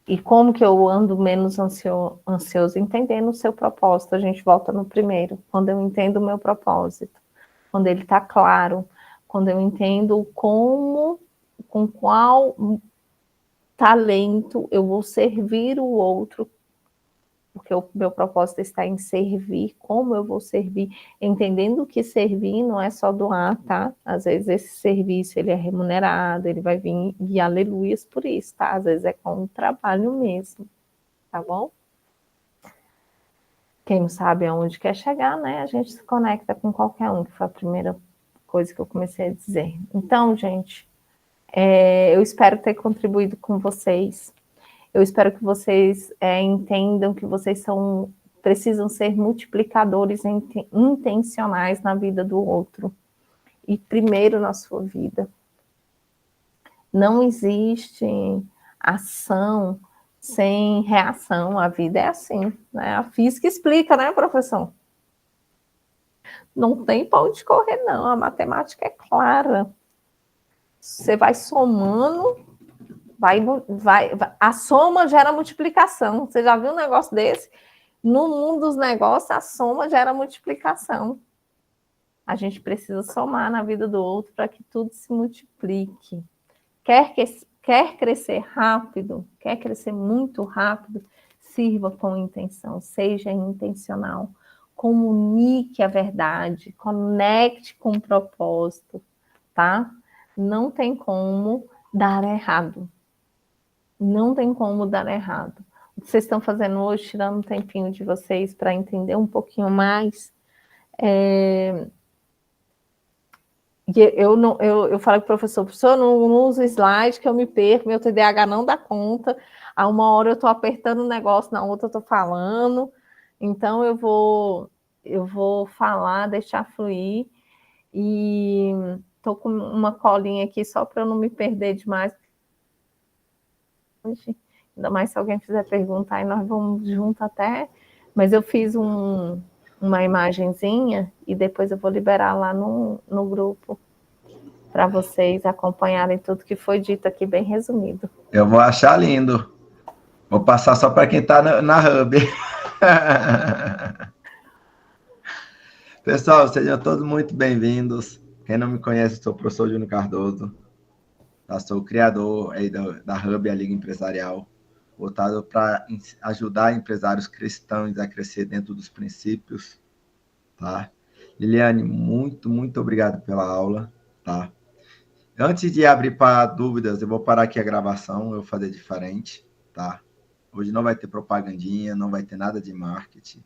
E como que eu ando menos ansioso? Entendendo o seu propósito. A gente volta no primeiro. Quando eu entendo o meu propósito, quando ele está claro, quando eu entendo como, com qual talento eu vou servir o outro, porque o meu propósito está em servir, como eu vou servir, entendendo que servir não é só doar, tá? Às vezes esse serviço ele é remunerado, ele vai vir e aleluias por isso, tá? Às vezes é com o trabalho mesmo, tá bom? Quem não sabe aonde quer chegar, né? A gente se conecta com qualquer um, que foi a primeira coisa que eu comecei a dizer. Então, gente, eu espero ter contribuído com vocês. Eu espero que vocês entendam que vocês precisam ser multiplicadores intencionais na vida do outro. E primeiro na sua vida. Não existe ação sem reação. A vida é assim, né? A física explica, né, professor? Não tem pra onde correr, não. A matemática é clara. Você vai somando, a soma gera multiplicação. Você já viu um negócio desse? No mundo dos negócios, a soma gera multiplicação. A gente precisa somar na vida do outro para que tudo se multiplique. Quer crescer rápido, quer crescer muito rápido, sirva com intenção, seja intencional. Comunique a verdade, conecte com o propósito, tá? Não tem como dar errado. Não tem como dar errado. O que vocês estão fazendo hoje, tirando um tempinho de vocês para entender um pouquinho mais. Eu falei para o professor, não usa slide que eu me perco, meu TDAH não dá conta. A uma hora eu estou apertando o negócio, na outra eu estou falando. Então eu vou falar, deixar fluir. E estou com uma colinha aqui só para eu não me perder demais. Ainda mais se alguém fizer pergunta, aí nós vamos junto até. Mas eu fiz uma imagenzinha e depois eu vou liberar lá no grupo para vocês acompanharem tudo que foi dito aqui, bem resumido. Eu vou achar lindo. Vou passar só para quem está na Hub. Pessoal, sejam todos muito bem-vindos. Quem não me conhece, sou o professor Júnior Cardoso. Sou o criador aí da Hub, a Liga Empresarial, voltado para ajudar empresários cristãos a crescer dentro dos princípios. Tá? Liliane, muito, muito obrigado pela aula. Tá? Antes de abrir para dúvidas, eu vou parar aqui a gravação, eu vou fazer diferente, tá? Hoje não vai ter propagandinha, não vai ter nada de marketing.